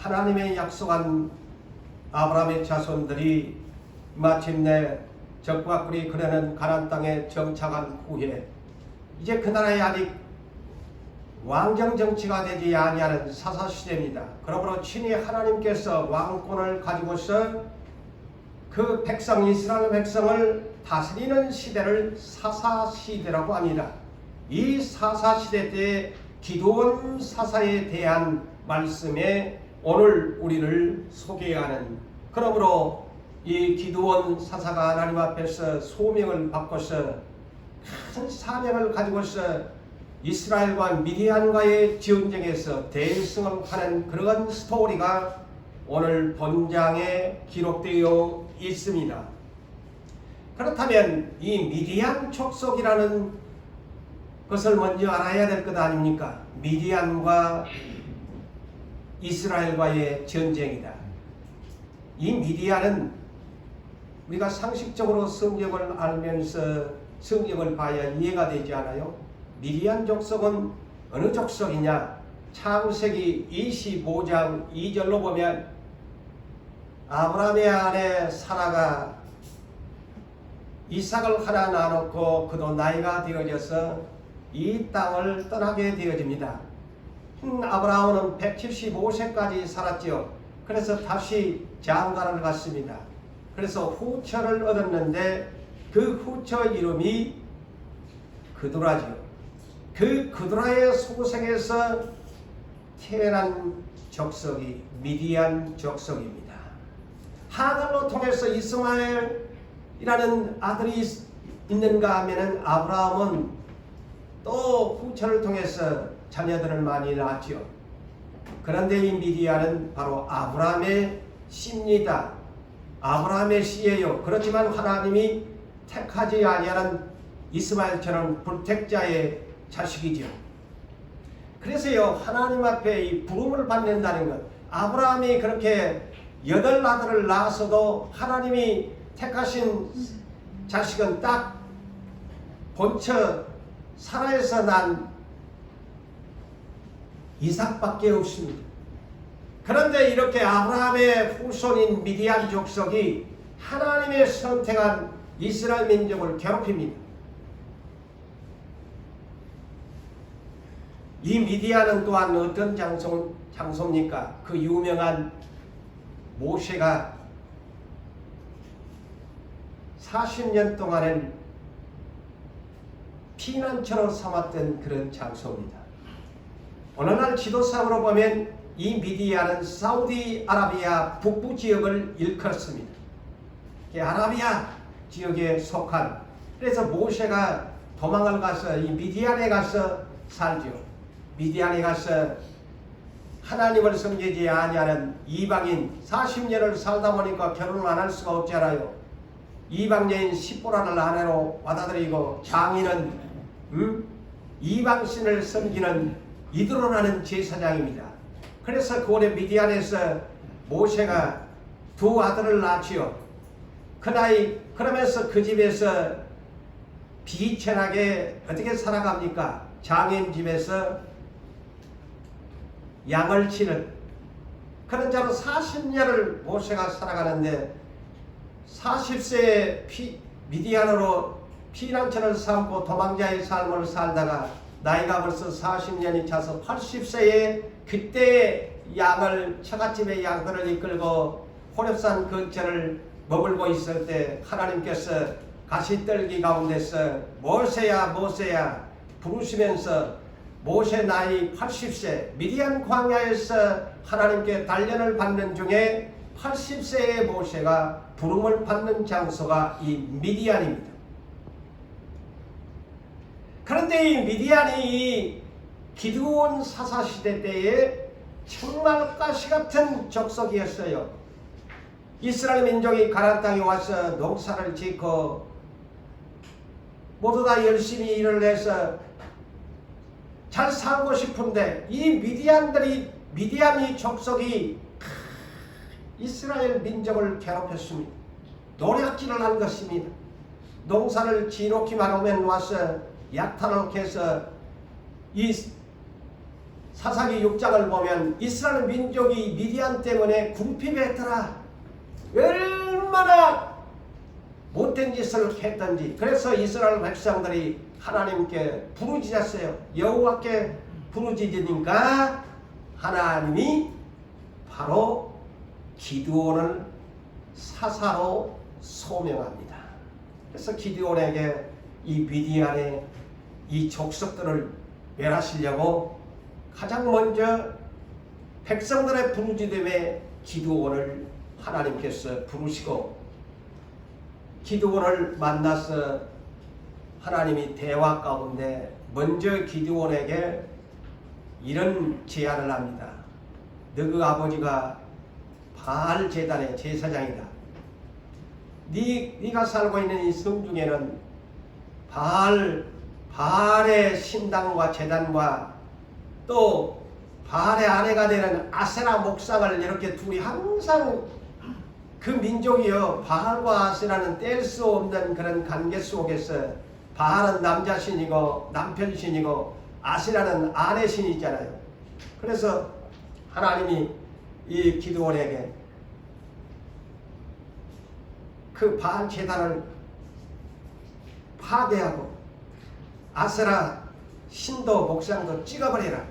하나님의 약속한 아브라함의 자손들이 마침내 적과 꿀이 흐르는 가나안 땅에 정착한 후에 이제 그 나라에 아직 왕정 정치가 되지 아니하는 사사시대입니다. 그러므로 친히 하나님께서 왕권을 가지고서 그 백성 이스라엘 백성을 다스리는 시대를 사사시대라고 합니다. 이 사사시대 때 기드온 사사에 대한 말씀에 오늘 우리를 소개하는, 그러므로 이 기드온 사사가 하나님 앞에서 소명을 받고서 큰 사명을 가지고서 이스라엘과 미디안과의 전쟁에서 대승을 하는 그런 스토리가 오늘 본장에 기록되어 있습니다. 그렇다면 이 미디안 족속이라는 것을 먼저 알아야 될 것 아닙니까? 미디안과 이스라엘과의 전쟁이다. 이 미디안은 우리가 상식적으로 성경을 알면서 성경을 봐야 이해가 되지 않아요? 미디안 족속은 어느 족속이냐? 창세기 25장 2절로 보면 아브라함의 아내 사라가 이삭을 하나 낳아놓고 그도 나이가 되어져서 이 땅을 떠나게 되어집니다. 아브라함은 175세까지 살았지요. 그래서 다시 장가를 갔습니다. 그래서 후처를 얻었는데 그 후처 이름이 그두라지요. 그 그두라의 소생에서 태어난 족속이 미디안 족속입니다. 하갈로 통해서 이스마엘이라는 아들이 있는가 하면은 아브라함은 또 후처를 통해서 자녀들을 많이 낳았죠. 그런데 이 미디안은 바로 아브라함의 씨입니다. 아브라함의 씨예요. 그렇지만 하나님이 택하지 아니하는 이스마엘처럼 불택자의 자식이죠. 그래서요, 하나님 앞에 이 부름을 받는다는 것, 아브라함이 그렇게 8아들을 낳았어도 하나님이 택하신 자식은 딱 본처 사라에서 난 이삭밖에 없습니다. 그런데 이렇게 아브라함의 후손인 미디안 족속이 하나님의 선택한 이스라엘 민족을 괴롭힙니다. 이 미디안은 또한 어떤 장소입니까? 그 유명한 모세가 40년 동안은 피난처로 삼았던 그런 장소입니다. 어느 날 지도상으로 보면 이 미디안은 사우디아라비아 북부 지역을 일컫습니다. 아라비아 지역에 속한, 그래서 모세가 도망을 가서 이 미디안에 가서 살죠. 미디안에 가서 하나님을 섬기지 아니하는 이방인 40년을 살다 보니까 결혼을 안 할 수가 없잖아요. 이방여인 십보라를 아내로 받아들이고 장인은 이방신을 섬기는 이드로라는 제사장입니다. 그래서 그곳에 미디안에서 모세가 2아들을 낳지요. 그 나이, 그러면서 그 집에서 비천하게 어떻게 살아갑니까? 장인 집에서 양을 치는 그런 자로 40년을 모세가 살아가는데 40세에 미디안으로 피난처를 삼고 도망자의 삶을 살다가 나이가 벌써 40년이 차서 80세에 그때 양을, 처갓집의 양들을 이끌고 호렙산 근처를 머물고 있을 때 하나님께서 가시떨기 가운데서 모세야 모세야 부르시면서 모세 나이 80세 미디안 광야에서 하나님께 단련을 받는 중에 80세의 모세가 부름을 받는 장소가 이 미디안입니다. 그런데 이 미디안이 기드온 사사시대 때에 정말 가시같은 족속이었어요. 이스라엘 민족이 가나안 땅에 와서 농사를 짓고 모두 다 열심히 일을 해서 잘 살고 싶은데 이 미디안이 족속이 이스라엘 민족을 괴롭혔습니다. 노략질을 한 것입니다. 농사를 지놓기만 하면 와서 약탈을 해서 이 사사기 6장을 보면 이스라엘 민족이 미디안 때문에 궁핍했더라. 얼마나 못된 짓을 했던지. 그래서 이스라엘 백성들이 하나님께 부르짖었어요. 여호와께 부르짖으니까 하나님이 바로 기드온을 사사로 소명합니다. 그래서 기드온에게 이 미디안의 이 족속들을 멸하시려고 가장 먼저 백성들의 부르짖음에 기드온을 하나님께서 부르시고 기드온을 만나서 하나님이 대화 가운데 먼저 기드온에게 이런 제안을 합니다. 너희 아버지가 바알 제단의 제사장이다. 네가 살고 있는 이 성 중에는 바알의 신당과 제단과 또 바알의 아내가 되는 아세라 목상을 이렇게 둘이 항상 그 민족이요 바알과 아세라는 뗄 수 없는 그런 관계 속에서 바알은 남자신이고 남편신이고 아세라는 아내신이잖아요. 그래서 하나님이 이 기드온에게 그 바알 제단을 파괴하고 아세라 신도 목상도 찍어버리라.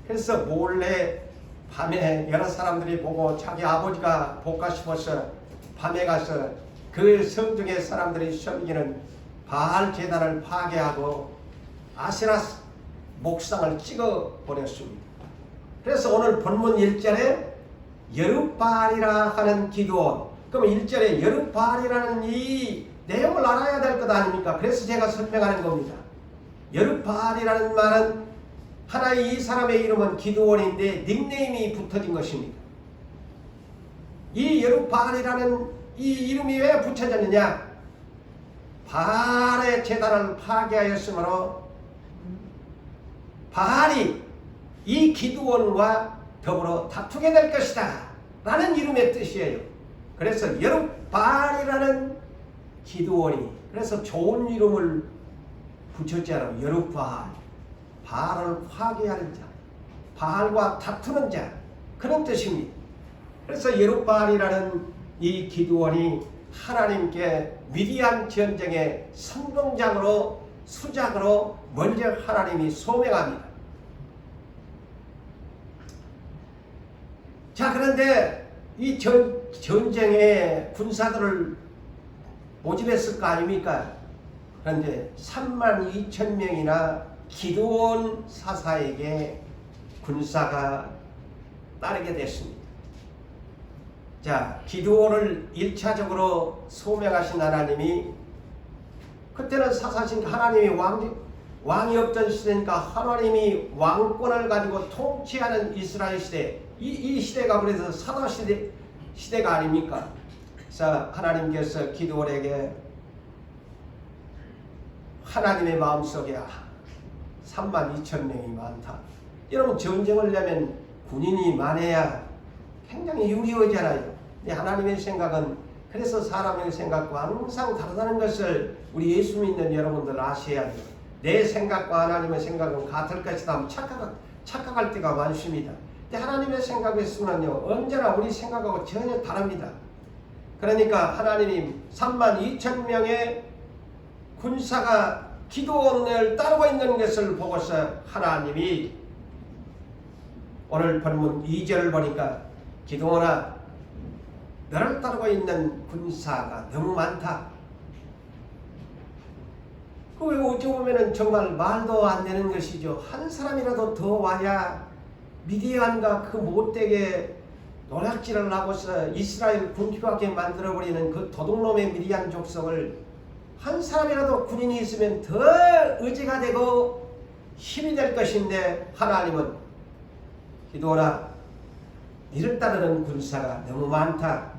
그래서 몰래 밤에 여러 사람들이 보고 자기 아버지가 볼까 싶어서 밤에 가서 그 성중의 사람들이 섬기는 바알 제단을 파괴하고 아세라 목상을 찍어버렸습니다. 그래서 오늘 본문 1절에 여룹바알이라 하는 기드온, 그럼 1절에 여룹바알이라는 이 내용을 알아야 될 것 아닙니까? 그래서 제가 설명하는 겁니다. 여룹바알이라는 말은 하나의 이 사람의 이름은 기드온인데 닉네임이 붙어진 것입니다. 이 여룹바알이라는 이 이름이 왜 붙여졌느냐? 바알의 제단을 파괴하였으므로 바알이 이 기드온과 더불어 다투게 될 것이다 라는 이름의 뜻이에요. 그래서 여룹바알이라는 기드온이 그래서 좋은 이름을 붙였잖아요. 여룹바알, 바알을 파괴하는 자, 바알과 다투는 자, 그런 뜻입니다. 그래서 여룹바알이라는 이 기드온이 하나님께 미디안 전쟁의 선봉장으로 수장으로 먼저 하나님이 소명합니다. 자, 그런데 이 전쟁에 군사들을 모집했을 거 아닙니까? 그런데 32,000명이나 기드온 사사에게 군사가 따르게 됐습니다. 자, 기드온을 1차적으로 소명하신 하나님이 그때는 사사신 하나님이 왕이 없던 시대니까 하나님이 왕권을 가지고 통치하는 이스라엘 시대, 이 시대가 그래서 사도 시대가 아닙니까? 그래서 하나님께서 기드온에게 하나님의 마음속에 32,000명이 많다. 여러분 전쟁을 내면 군인이 많아야 굉장히 유리하잖아요. 하나님의 생각은 그래서 사람의 생각과 항상 다르다는 것을 우리 예수 믿는 여러분들 아셔야 돼요. 내 생각과 하나님의 생각은 같을 것이다 하면 착각할 때가 많습니다. 근데 하나님의 생각에서는요 언제나 우리 생각하고 전혀 다릅니다. 그러니까 하나님이 32,000명의 군사가 기드온을 따르고 있는 것을 보고서 하나님이 오늘 본문 2절을 보니까 기드온아 너를 따르고 있는 군사가 너무 많다. 그 어찌 보면은 정말 말도 안 되는 것이죠. 한 사람이라도 더 와야 미디안과 그 못되게 노략질을 하고서 이스라엘 군기밖에 만들어버리는 그 도둑놈의 미디안 족속을 한 사람이라도 군인이 있으면 더 의지가 되고 힘이 될 것인데 하나님은 기드온아 이를 따르는 군사가 너무 많다.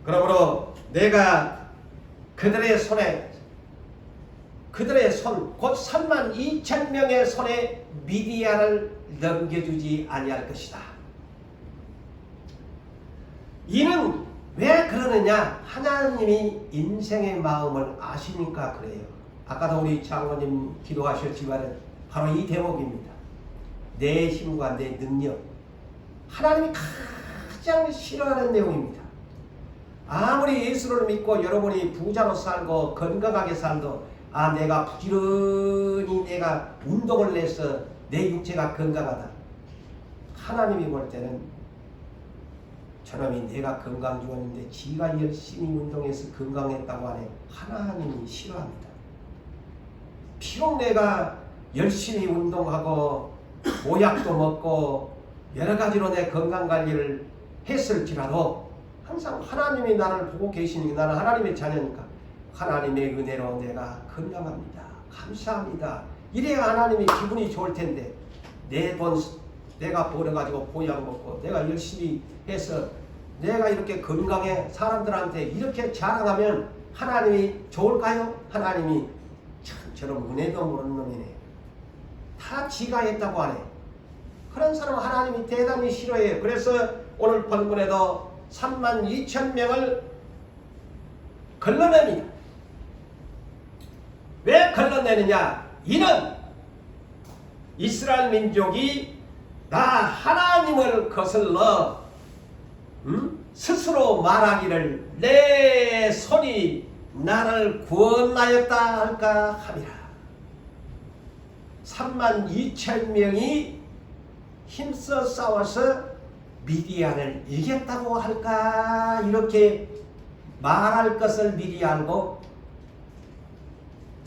그러므로 내가 그들의 손 곧 32,000명의 손에 미디안을 넘겨주지 아니할 것이다. 이는 왜 그러느냐? 하나님이 인생의 마음을 아시니까 그래요. 아까도 우리 장로님 기도하셨지만 바로 이 대목입니다. 내 힘과 내 능력. 하나님이 가장 싫어하는 내용입니다. 아무리 예수를 믿고 여러분이 부자로 살고 건강하게 살도 내가 부지런히 내가 운동을 내서 내 육체가 건강하다. 하나님이 볼 때는 저놈이 내가 건강 중인데 지가 열심히 운동해서 건강했다고 하네. 하나님이 싫어합니다. 비록 내가 열심히 운동하고 모약도 먹고 여러 가지로 내 건강관리를 했을지라도 항상 하나님이 나를 보고 계시니까 나는 하나님의 자녀니까 하나님의 은혜로 내가 건강합니다. 감사합니다. 이래야 하나님이 기분이 좋을 텐데 내 돈 내가 벌어가지고 보약 먹고 내가 열심히 해서 내가 이렇게 건강해 사람들한테 이렇게 자랑하면 하나님이 좋을까요? 하나님이 참 저런 은혜도 모르는 놈이네. 다 지가 했다고 하네. 그런 사람 하나님이 대단히 싫어해요. 그래서 오늘 본문에도 32,000명을 걸러냅니다. 왜 걸러내느냐? 이는 이스라엘 민족이 나 하나님을 거슬러 스스로 말하기를 내 손이 나를 구원하였다 할까 함이라. 32,000명이 힘써 싸워서 미디안을 이겼다고 할까 이렇게 말할 것을 미리 알고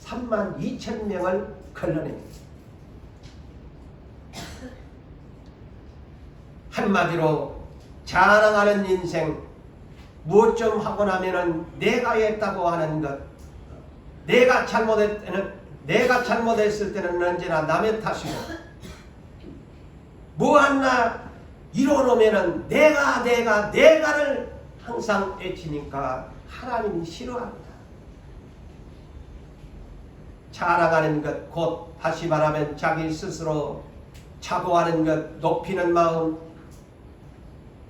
32,000명을 걸러냅니다. 한마디로 자랑하는 인생, 무엇 좀 하고 나면은 내가 했다고 하는 것, 내가 잘못했을 때는 언제나 남의 탓이고, 뭐 하나 이뤄놓으면은 내가를 항상 애치니까 하나님이 싫어합니다. 자랑하는 것, 곧 다시 말하면 자기 스스로 자고하는 것, 높이는 마음,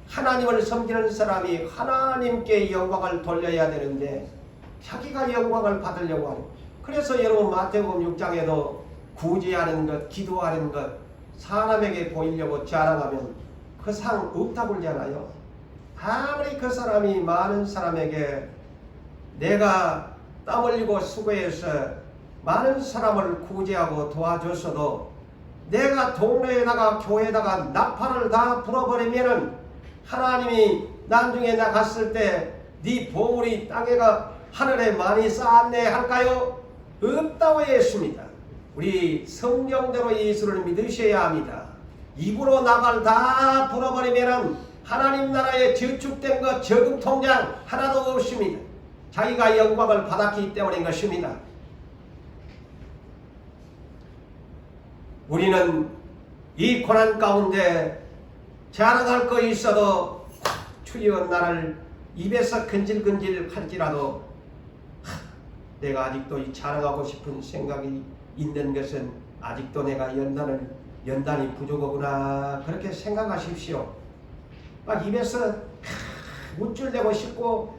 하나님을 섬기는 사람이 하나님께 영광을 돌려야 되는데 자기가 영광을 받으려고 하는. 그래서 여러분 마태복음 6장에도 구제하는 것, 기도하는 것, 사람에게 보이려고 자랑하면 그 상 없다고 그러잖아요. 아무리 그 사람이 많은 사람에게 내가 땀 흘리고 수고해서 많은 사람을 구제하고 도와줬어도 내가 동네에다가 교회에다가 나팔을 다 불어버리면은 하나님이 나중에 나 갔을 때 네 보물이 땅에가 하늘에 많이 쌓았네 할까요? 없다고 했습니다. 우리 성경대로 예수를 믿으셔야 합니다. 입으로 나발 다 불어버리면은 하나님 나라에 저축된 것 저금 통장 하나도 없습니다. 자기가 영광을 받았기 때문인 것입니다. 우리는 이 고난 가운데 자랑할 거 있어도 주여 나를 입에서 근질근질 할지라도 내가 아직도 이 자랑하고 싶은 생각이 있는 것은 아직도 내가 연단이 부족하구나 그렇게 생각하십시오. 막 입에서 우쭐대고 싶고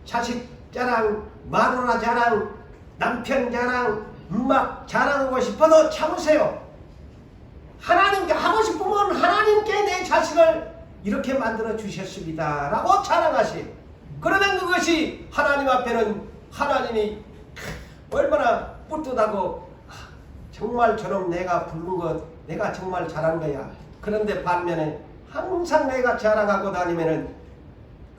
자식 자랑, 마누라 자랑, 남편 자랑 막 자랑하고 싶어도 참으세요. 하나님께 하고 싶으면 하나님께 내 자식을 이렇게 만들어 주셨습니다 라고 자랑하시. 그러면 그것이 하나님 앞에는 하나님이 얼마나 뿌듯하고 정말 저놈 내가 부른 것 내가 정말 잘한 거야. 그런데 반면에 항상 내가 자랑하고 다니면은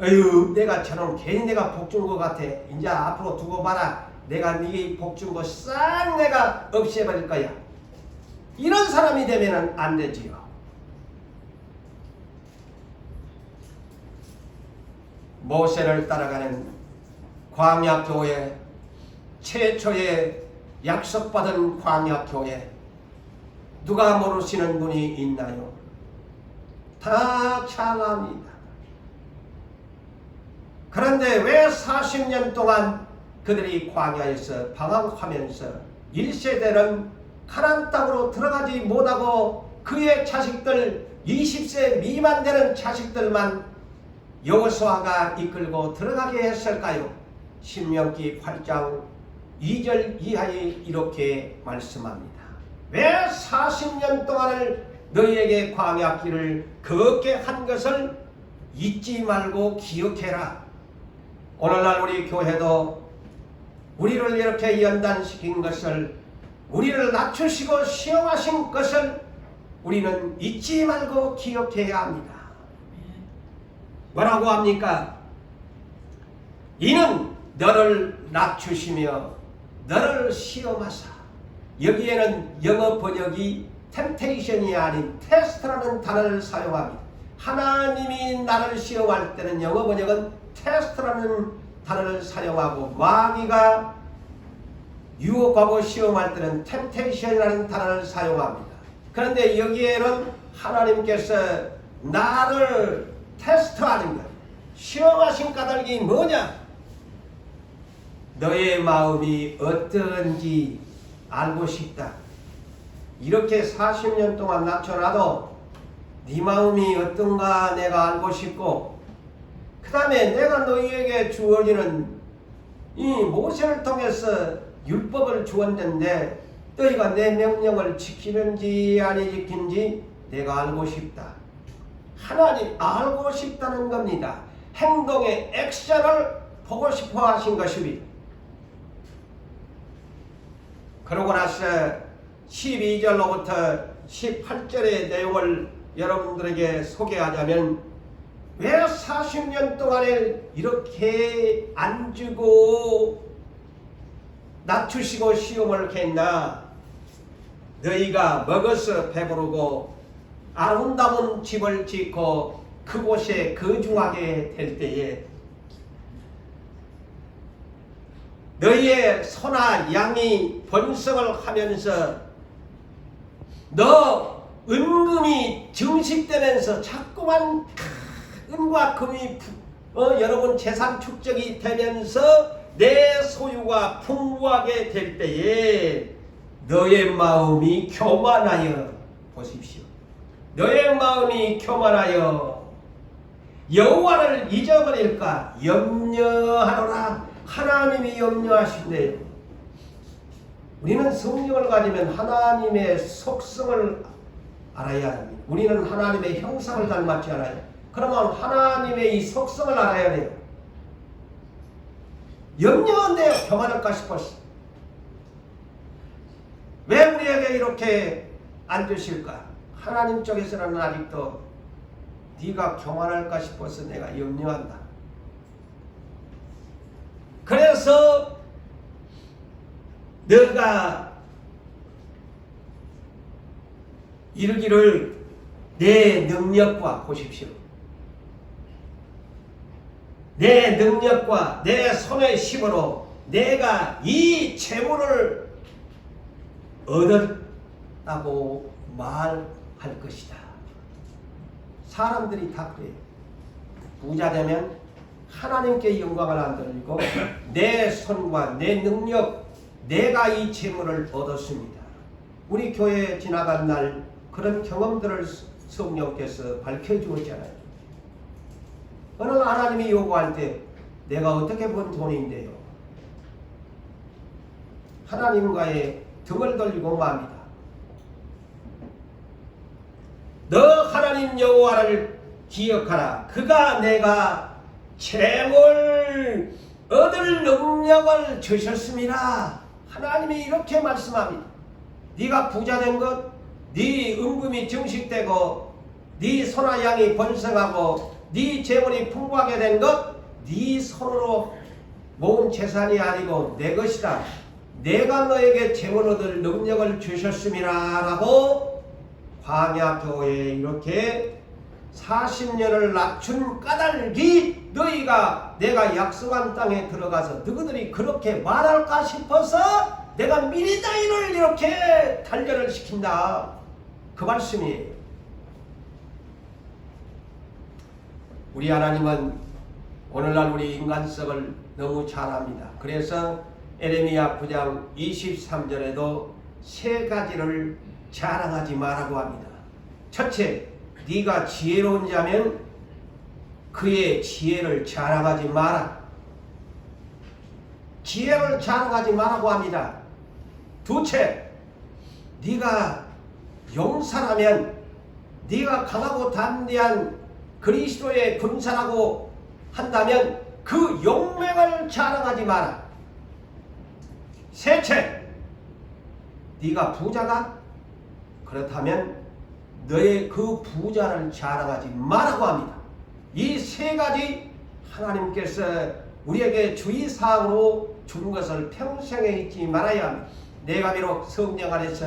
어휴 내가 저놈 괜히 내가 복준 것 같아. 이제 앞으로 두고 봐라. 내가 네 복준 거 싹 내가 없애버릴 거야. 이런 사람이 되면 안 되지요. 모세를 따라가는 광야교회, 최초의 약속받은 광야교회, 누가 모르시는 분이 있나요? 다 잘합니다. 그런데 왜 40년 동안 그들이 광야에서 방황하면서 1세대는 가나안 땅으로 들어가지 못하고 그의 자식들 20세 미만 되는 자식들만 여호수아가 이끌고 들어가게 했을까요? 신명기 8장 2절 이하에 이렇게 말씀합니다. 왜 40년 동안을 너희에게 광야길을 걷게 한 것을 잊지 말고 기억해라. 오늘날 우리 교회도 우리를 이렇게 연단시킨 것을, 우리를 낮추시고 시험하신 것을 우리는 잊지 말고 기억해야 합니다. 뭐라고 합니까? 이는 너를 낮추시며 너를 시험하사. 여기에는 영어 번역이 템테이션이 아닌 테스트라는 단어를 사용합니다. 하나님이 나를 시험할 때는 영어 번역은 테스트라는 단어를 사용하고, 마귀가 유혹하고 시험할 때는 템테이션이라는 단어를 사용합니다. 그런데 여기에는 하나님께서 나를 테스트하는 것, 시험하신 까닭이 뭐냐? 너의 마음이 어떤지 알고 싶다. 이렇게 40년 동안 낮춰놔도 네 마음이 어떤가 내가 알고 싶고, 그 다음에 내가 너희에게 주어지는 이 모세를 통해서 율법을 주었는데 너희가 내 명령을 지키는지 아니 지키는지 내가 알고 싶다. 하나님 알고 싶다는 겁니다. 행동의 액션을 보고 싶어 하신 것입니다. 그러고 나서 12절로부터 18절의 내용을 여러분들에게 소개하자면, 왜 40년 동안에 이렇게 안 주고 낮추시고 시험을 했나? 너희가 먹어서 배부르고 아름다운 집을 짓고 그곳에 거주하게 될 때에 너희의 소나 양이 번성을 하면서 너 은금이 증식되면서 자꾸만 은과 금이 여러분 재산 축적이 되면서 내 소유가 풍부하게 될 때에 너의 마음이 교만하여, 보십시오. 너의 마음이 교만하여 여호와를 잊어버릴까 염려하노라. 하나님이 염려하신대요. 우리는 성령을 가지면 하나님의 속성을 알아야 합니다. 우리는 하나님의 형상을 닮았지 않아요. 그러면 하나님의 이 속성을 알아야 돼요. 염려한데요. 교만할까 싶었어. 왜 우리에게 이렇게 안 주실까? 하나님 쪽에서는 아직도 네가 교만할까 싶어서 내가 염려한다. 그래서 너가 이르기를 내 능력과, 보십시오. 내 능력과 내 손의 힘으로 내가 이 재물을 얻었다고 말할 것이다. 사람들이 다 그래요. 부자 되면 하나님께 영광을 안 돌리고 내 손과 내 능력, 내가 이 재물을 얻었습니다. 우리 교회에 지나간 날 그런 경험들을 성령께서 밝혀주었잖아요. 어느 날 하나님이 요구할 때 내가 어떻게 번 돈인데요. 하나님과의 등을 돌리고 맙니다. 너 하나님 여호와를 기억하라. 그가 내가 재물 얻을 능력을 주셨습니다. 하나님이 이렇게 말씀합니다. 네가 부자된 것, 네 은금이 증식되고 네 소나 양이 번성하고 네 재물이 풍부하게 된 것, 네 손으로 모은 재산이 아니고 내 것이다. 내가 너에게 재물 얻을 능력을 주셨음이라 라고 광야교회에 이렇게 40년을 낮춘 까닭이 너희가 내가 약속한 땅에 들어가서 너희들이 그렇게 말할까 싶어서 내가 미리 너희를 이렇게 단련을 시킨다. 그 말씀이에요. 우리 하나님은 오늘날 우리 인간성을 너무 잘 압니다. 그래서 에레미야 9장 23절에도 세 가지를 자랑하지 말라고 합니다. 첫째, 네가 지혜로운 자면 그의 지혜를 자랑하지 마라. 지혜를 자랑하지 말라고 합니다. 둘째, 네가 용사라면, 네가 강하고 담대한 그리스도의 군사라고 한다면 그 용맹을 자랑하지 마라. 셋째, 네가 부자가? 그렇다면 너의 그 부자를 자랑하지 말라고 합니다. 이 세 가지 하나님께서 우리에게 주의사항으로 준 것을 평생에 잊지 말아야 합니다. 내가 비록 성령 안에서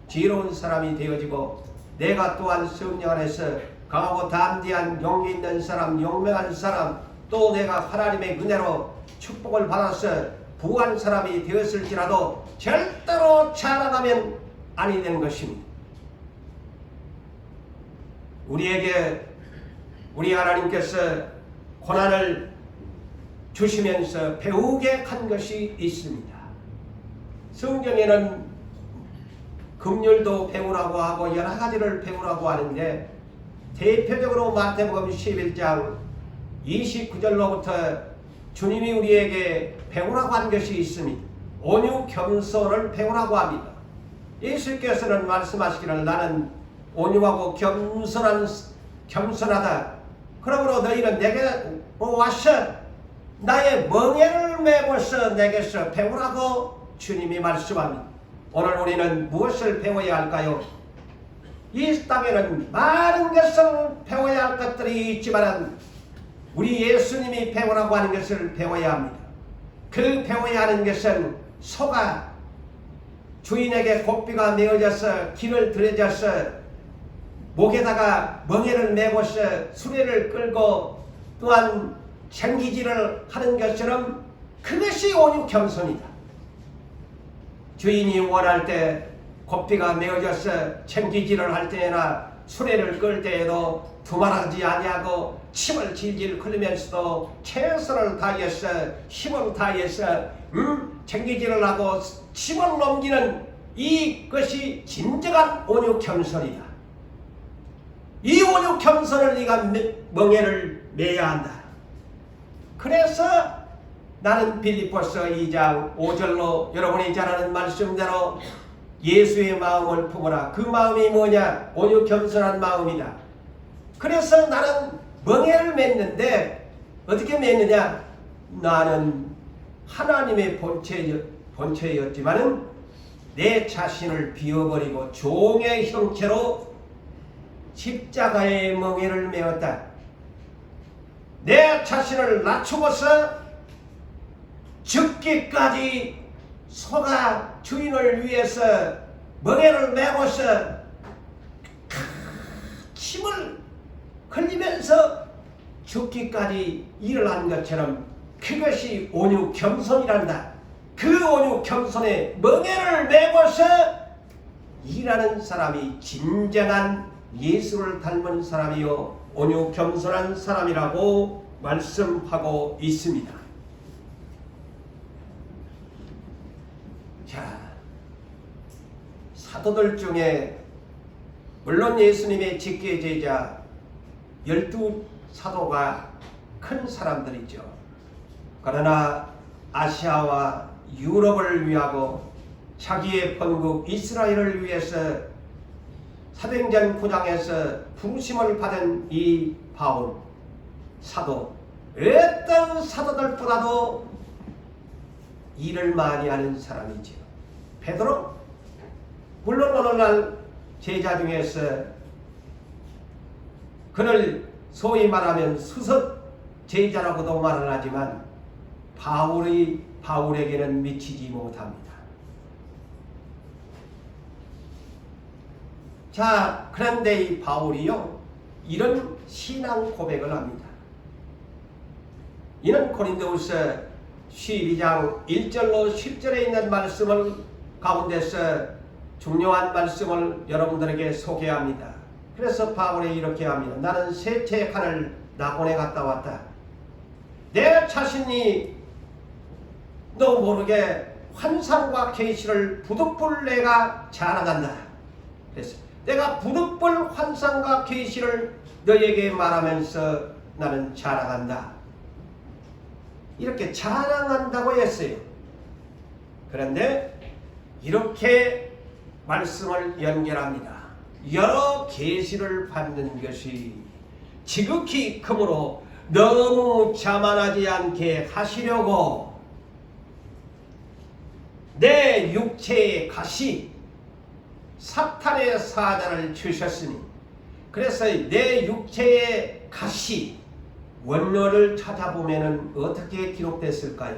지혜로운 사람이 되어지고, 내가 또한 성령 안에서 강하고 담대한 용기 있는 사람, 용맹한 사람, 또 내가 하나님의 은혜로 축복을 받아서 부한 사람이 되었을지라도 절대로 자랑하면 아니 되는 것입니다. 우리에게 우리 하나님께서 고난을 주시면서 배우게 한 것이 있습니다. 성경에는 긍휼도 배우라고 하고 여러 가지를 배우라고 하는데, 대표적으로 마태복음 11장 29절로부터 주님이 우리에게 배우라고 한 것이 있습니다. 온유 겸손을 배우라고 합니다. 예수께서는 말씀하시기를 나는 온유하고 겸손하다. 그러므로 너희는 내게 와서 나의 멍에를 메고서 내게서 배우라고 주님이 말씀합니다. 오늘 우리는 무엇을 배워야 할까요? 이 땅에는 많은 것을 배워야 할 것들이 있지만 우리 예수님이 배우라고 하는 것을 배워야 합니다. 그 배워야 하는 것은 소가 주인에게 고삐가 메어져서 길을 들여져서 목에다가 멍에를 메고서 수레를 끌고 또한 챙기질을 하는 것처럼 그것이 온유 겸손이다. 주인이 원할 때 고삐가 메어져서 챙기질을 할 때나 수레를 끌 때에도 두말하지 아니하고 침을 질질 흘리면서도 최선을 다해서 힘을 다해서 챙기질을 하고 침을 넘기는 이것이 진정한 온유 겸손이다. 이 온유 겸손을 네가 멍에를 메야 한다. 그래서 나는 빌립보서 2장 5절로 여러분이 잘 아는 말씀대로 예수의 마음을 품어라. 그 마음이 뭐냐? 온유 겸손한 마음이다. 그래서 나는 멍에를 맺는데 어떻게 맺느냐? 나는 하나님의 본체였지만은 내 자신을 비워버리고 종의 형체로 십자가의 멍에를 메었다. 내 자신을 낮추고서 죽기까지 소가 주인을 위해서 멍에를 메고서 침을 흘리면서 죽기까지 일을 한 것처럼 그것이 온유 겸손이란다. 그 온유 겸손에 멍에를 메고서 일하는 사람이 진정한 예수를 닮은 사람이요 온유 겸손한 사람이라고 말씀하고 있습니다. 자, 사도들 중에 물론 예수님의 직계 제자 12사도가 큰 사람들이죠. 그러나 아시아와 유럽을 위하고 자기의 본국 이스라엘을 위해서 사도행전 9장에서 부르심을 받은 이 바울 사도, 어떤 사도들보다도 일을 많이 하는 사람이지요. 베드로, 물론 오늘날 제자 중에서 그를 소위 말하면 수석 제자라고도 말을 하지만 바울에게는 미치지 못합니다. 자, 그런데 이 바울이요 이런 신앙 고백을 합니다. 이는 고린도후서 12장 1절로 10절에 있는 말씀을 가운데서 중요한 말씀을 여러분들에게 소개합니다. 그래서 바울이 이렇게 합니다. 나는 셋째 칸을 낙원에 갔다 왔다. 내 자신이 너 모르게 환상과 계시를 부득불 내가 자랑한다. 그래서 내가 부득불 환상과 계시를 너에게 말하면서 나는 자랑한다. 이렇게 자랑한다고 했어요. 그런데 이렇게 말씀을 연결합니다. 여러 계시를 받는 것이 지극히 크므로 너무 자만하지 않게 하시려고 내 육체의 가시 사탄의 사자를 주셨으니, 그래서 내 육체의 가시 원어를 찾아보면 어떻게 기록됐을까요?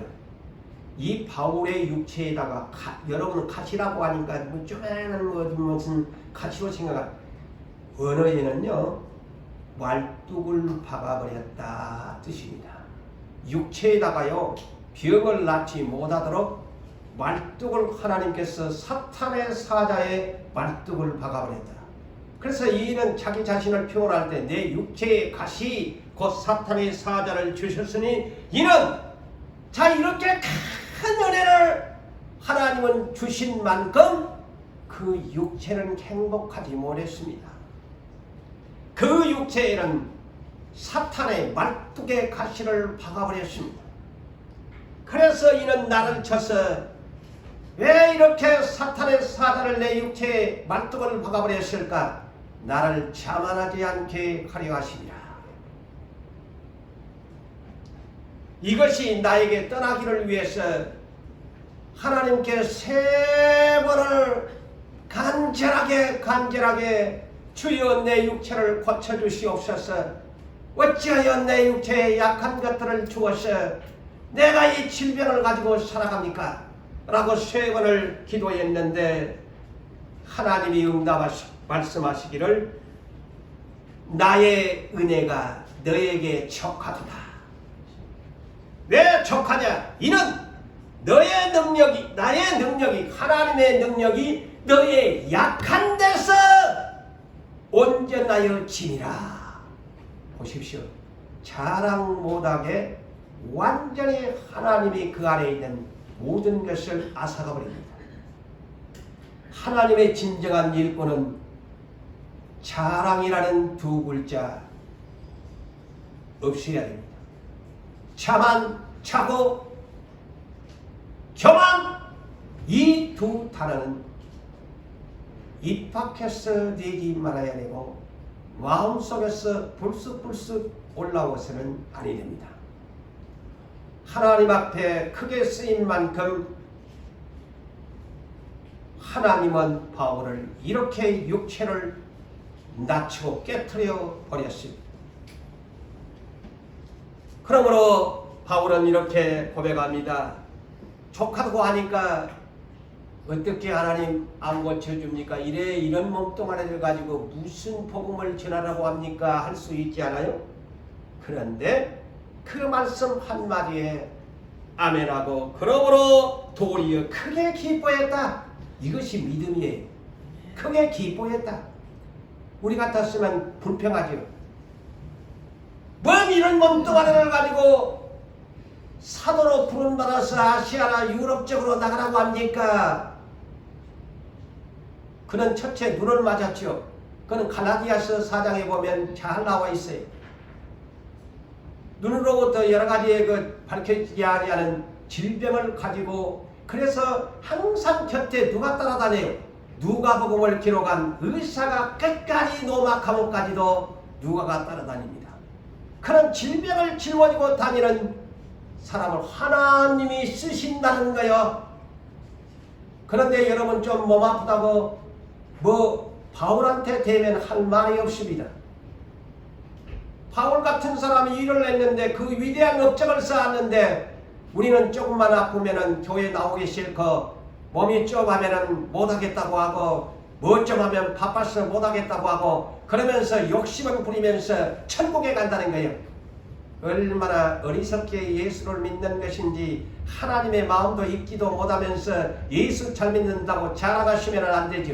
이 바울의 육체에다가 여러분은 가시라고 하니까 쪼매는 무슨 가시로 생각한 원어에는요 말뚝을 박아버렸다 뜻입니다. 육체에다가요 병을 낫지 못하도록 말뚝을 하나님께서 사탄의 사자의 말뚝을 박아버렸다. 그래서 이는 자기 자신을 표현할 때 내 육체의 가시 곧 사탄의 사자를 주셨으니, 이는 자 이렇게 큰 은혜를 하나님은 주신 만큼 그 육체는 행복하지 못했습니다. 그 육체에는 사탄의 말뚝의 가시를 박아버렸습니다. 그래서 이는 나를 쳐서 왜 이렇게 사탄의 사자를 내 육체에 말뚝을 박아버렸을까? 나를 자만하지 않게 하려 하시리라. 이것이 나에게 떠나기를 위해서 하나님께 세 번을 간절하게 주여 내 육체를 고쳐주시옵소서, 어찌하여 내 육체에 약한 것들을 주어서 내가 이 질병을 가지고 살아갑니까? 라고 세 번을 기도했는데 하나님이 말씀하시기를 나의 은혜가 너에게 척하도다. 왜 척하냐? 이는 너의 능력이, 나의 능력이, 하나님의 능력이 너의 약한 데서 온전하여 지니라. 보십시오. 자랑 못하게 완전히 하나님이 그 안에 있는 모든 것을 앗아가 버립니다. 하나님의 진정한 일꾼은 자랑이라는 두 글자 없어야 됩니다. 자만, 자고, 교만, 이 두 단어는 입 밖에서 내지 말아야 되고 마음속에서 불쑥불쑥 올라오서는 아니 됩니다. 하나님 앞에 크게 쓰인 만큼 하나님은 바울을 이렇게 육체를 낮추고 깨트려 버렸습니다. 그러므로 바울은 이렇게 고백합니다. 족하다고 하니까 어떻게 하나님 안 고쳐줍니까? 이런 몸뚱아리를 가지고 무슨 복음을 전하라고 합니까? 할 수 있지 않아요? 그런데 그 말씀 한마디에 아멘하고 그러므로 도리어 크게 기뻐했다. 이것이 믿음이에요. 크게 기뻐했다. 우리 같았으면 불평하죠. 뭔 이런 몸뚱아리를 가지고 사도로 부름받아서 아시아나 유럽 쪽으로 나가라고 합니까? 그는 첫째 눈을 맞았죠. 그는 갈라디아서 4장에 보면 잘 나와 있어요. 눈으로부터 여러 가지의 밝혀지지 아니하는 질병을 가지고, 그래서 항상 곁에 누가 따라다녀요? 누가복음을 기록한 의사가 끝까지 노마 감옥까지도 누가가 따라다닙니다. 그런 질병을 짊어지고 다니는 사람을 하나님이 쓰신다는 거요. 그런데 여러분 좀 몸 아프다고 바울한테 대면 할 말이 없습니다. 바울 같은 사람이 일을 했는데 그 위대한 업적을 쌓았는데 우리는 조금만 아프면은 교회 나오기 싫고 몸이 좀 하면은 못하겠다고 하고 뭐 좀 하면 바빠서 못하겠다고 하고 그러면서 욕심을 부리면서 천국에 간다는 거예요. 얼마나 어리석게 예수를 믿는 것인지 하나님의 마음도 읽지도 못하면서 예수 잘 믿는다고 자랑하시면 안 되죠.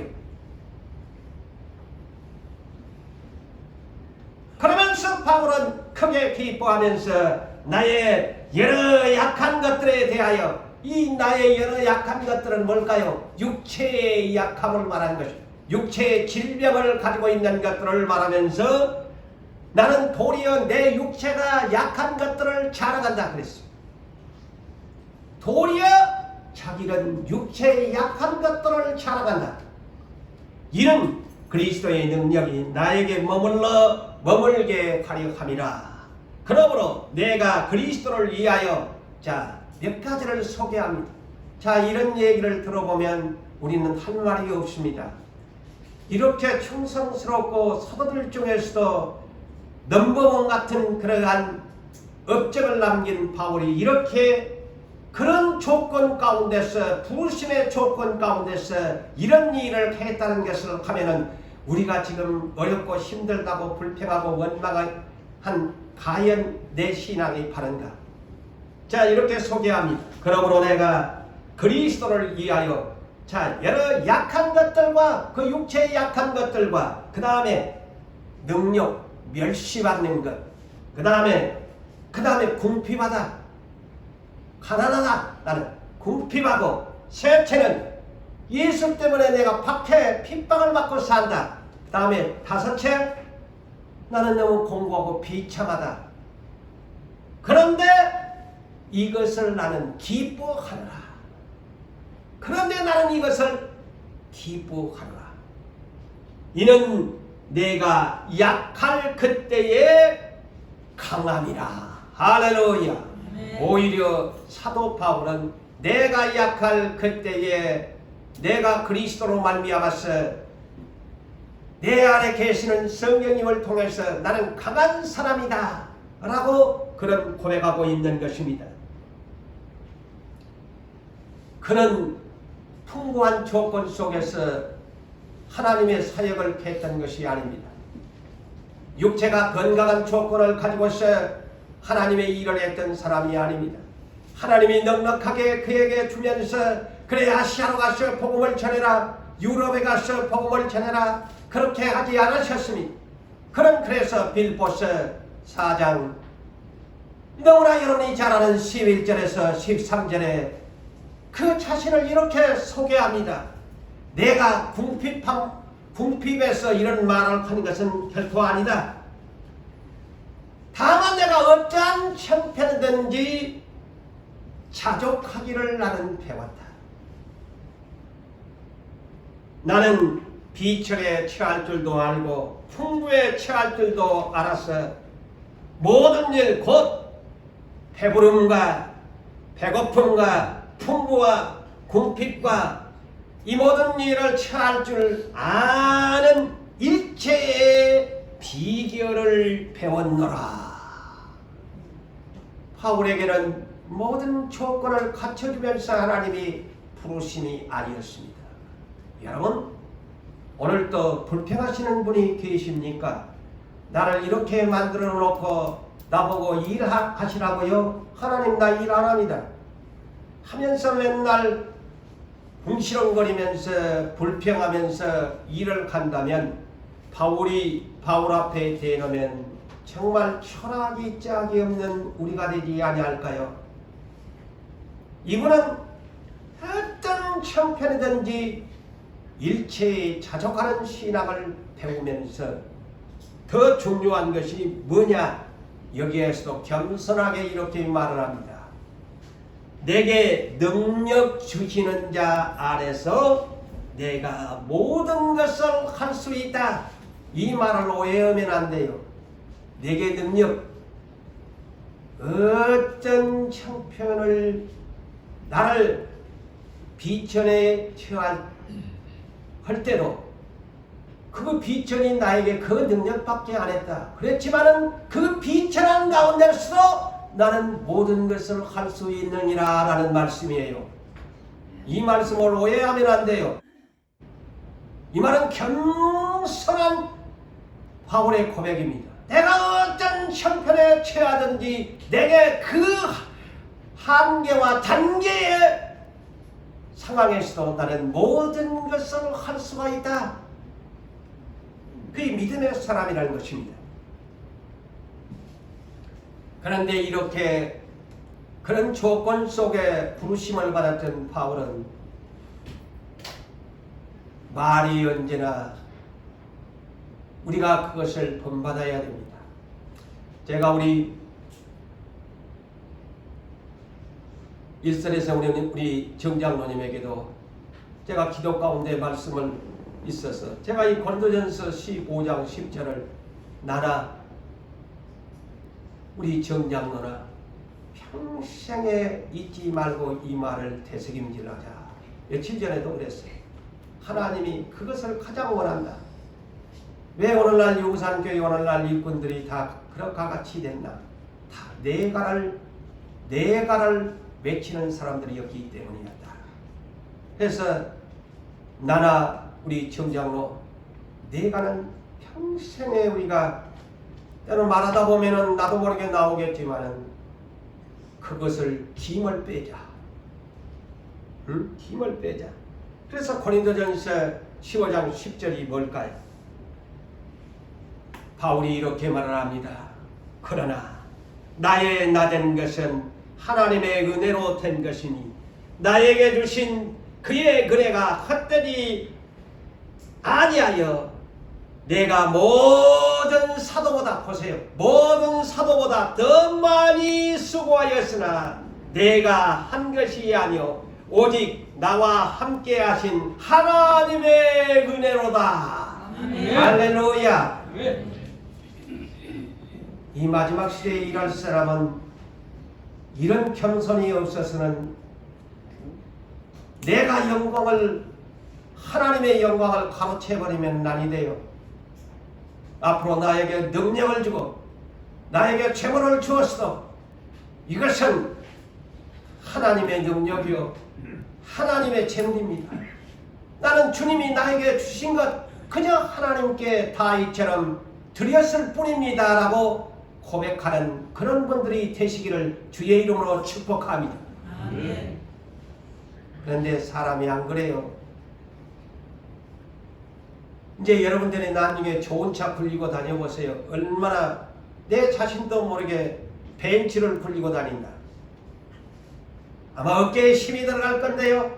그러면서 바울은 크게 기뻐하면서 나의 여러 약한 것들에 대하여, 이 나의 여러 약한 것들은 뭘까요? 육체의 약함을 말하는 것입니다. 육체의 질병을 가지고 있는 것들을 말하면서 나는 도리어 내 육체가 약한 것들을 자랑한다 그랬어요. 도리어 자기는 육체의 약한 것들을 자랑한다. 이는 그리스도의 능력이 나에게 머물게 하려 함이라. 그러므로 내가 그리스도를 위하여 몇 가지를 소개합니다. 이런 얘기를 들어보면 우리는 할 말이 없습니다. 이렇게 충성스럽고 사도들 중에서도 넘버원 같은 그러한 업적을 남긴 바울이 이렇게 그런 조건 가운데서, 부르심의 조건 가운데서 이런 일을 했다는 것을 하면은 우리가 지금 어렵고 힘들다고 불평하고 원망한 과연 내 신앙이 바른가? 이렇게 소개합니다. 그러므로 내가 그리스도를 위하여 여러 약한 것들과 그 육체의 약한 것들과 그 다음에 능력, 멸시받는 것, 그 다음에 궁핍하다, 가난하다, 나는 궁핍하고, 셋째는 예수 때문에 내가 박해 핍박을 받고 산다. 그 다음에 다섯째, 나는 너무 공고하고 비참하다. 그런데 이것을 나는 기뻐하노라. 그런데 나는 이것을 기뻐하노라. 이는 내가 약할 그때의 강함이라. 할렐루야. 오히려 사도 바울은 내가 약할 그때에 내가 그리스도로 말미암아서 내 안에 계시는 성령님을 통해서 나는 강한 사람이다 라고 그런 고백하고 있는 것입니다. 그는 풍부한 조건 속에서 하나님의 사역을 했던 것이 아닙니다. 육체가 건강한 조건을 가지고서 하나님의 일을 했던 사람이 아닙니다. 하나님이 넉넉하게 그에게 주면서 그래 아시아로 가서 복음을 전해라, 유럽에 가서 복음을 전해라, 그렇게 하지 않으셨습니다. 그는 그래서 빌보서 4장 너무나 여러분이 잘 아는 11절에서 13절에 그 자신을 이렇게 소개합니다. 내가 궁핍에서 이런 말을 하는 것은 결코 아니다. 다만 내가 어떠한 형편이든지 자족하기를 나는 배웠다. 나는 비철에 처할 줄도 알고 풍부에 처할 줄도 알아서 모든 일 곧 배부름과 배고픔과 풍부와 궁핍과 이 모든 일을 처할 줄 아는 일체의 비결을 배웠노라. 바울에게는 모든 조건을 갖춰주면서 하나님이 부르심이 아니었습니다. 여러분, 오늘도 불평하시는 분이 계십니까? 나를 이렇게 만들어 놓고 나보고 일하시라고요? 하나님 나 일 안 합니다 하면서 맨날 궁시렁거리면서 불평하면서 일을 한다면 바울 앞에 대놓으면 정말 철학이 짝이 없는 우리가 되지 아니할까요? 이분은 어떤 형편이든지 일체에 자족하는 신앙을 배우면서 더 중요한 것이 뭐냐? 여기에서도 겸손하게 이렇게 말을 합니다. 내게 능력 주시는 자 안에서 내가 모든 것을 할 수 있다. 이 말을 오해하면 안 돼요. 내게 능력, 어떤 형편을 나를 비천에 처할 때도 그 비천이 나에게 그 능력밖에 안 했다. 그렇지만은 그 비천한 가운데서도 나는 모든 것을 할 수 있느니라 라는 말씀이에요. 이 말씀을 오해하면 안 돼요. 이 말은 겸손한 바울의 고백입니다. 내가 어떤 형편에 처하든지 내게 그 한계와 단계의 상황에서도 나는 모든 것을 할 수가 있다. 그게 믿음의 사람이라는 것입니다. 그런데 이렇게 그런 조건 속에 부르심을 받았던 바울은 말이 언제나 우리가 그것을 본받아야 됩니다. 제가 우리 일선에서 우리 정장로님에게도 제가 기도 가운데 말씀을 있어서 제가 이 고린도전서 15장 10절을 나나 우리 정장로나 평생에 잊지 말고 이 말을 되새김질하자. 며칠 전에도 그랬어요. 하나님이 그것을 가장 원한다. 왜 오늘날 용산교회 오늘날 일꾼들이 다 그렇가 같이 됐나? 다 내가를 외치는 사람들이었기 때문이었다. 그래서 나나 우리 정장로 내가는 평생에 우리가 때로 말하다 보면은 나도 모르게 나오겠지만은 그것을 김을 빼자. 응? 김을 빼자. 그래서 고린도전서 15장 10절이 뭘까요? 바울이 이렇게 말을 합니다. 그러나 나의 나된 것은 하나님의 은혜로 된 것이니 나에게 주신 그의 은혜가 헛되지 아니하여 내가 모든 사도보다 보세요. 모든 사도보다 더 많이 수고하였으나 내가 한 것이 아니요 오직 나와 함께 하신 하나님의 은혜로다. 할렐루야. 이 마지막 시대에 일할 사람은 이런 겸손이 없어서는 내가 하나님의 영광을 가로채버리면 난이 돼요. 앞으로 나에게 능력을 주고 나에게 재물을 주었어. 이것은 하나님의 능력이요 하나님의 재물입니다. 나는 주님이 나에게 주신 것 그저 하나님께 다 이처럼 드렸을 뿐입니다 라고 고백하는 그런 분들이 되시기를 주의 이름으로 축복합니다. 그런데 사람이 안 그래요. 이제 여러분들이 나중에 좋은 차 굴리고 다녀보세요. 얼마나 내 자신도 모르게 벤츠를 굴리고 다닌다. 아마 어깨에 힘이 들어갈 건데요.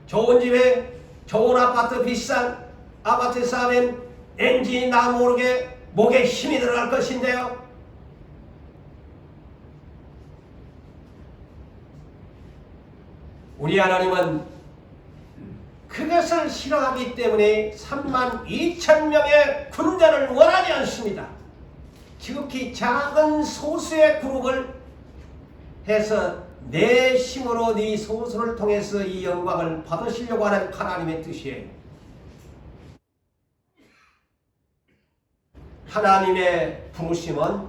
좋은 집에 좋은 아파트 비싼 아파트 사면 엔진이 나 모르게 목에 힘이 들어갈 것인데요. 우리 하나님은 그것을 싫어하기 때문에 32,000명의 군대를 원하지 않습니다. 지극히 작은 소수의 그룹을 해서 내 힘으로 네 소수를 통해서 이 영광을 받으시려고 하는 하나님의 뜻이에요. 하나님의 부르심은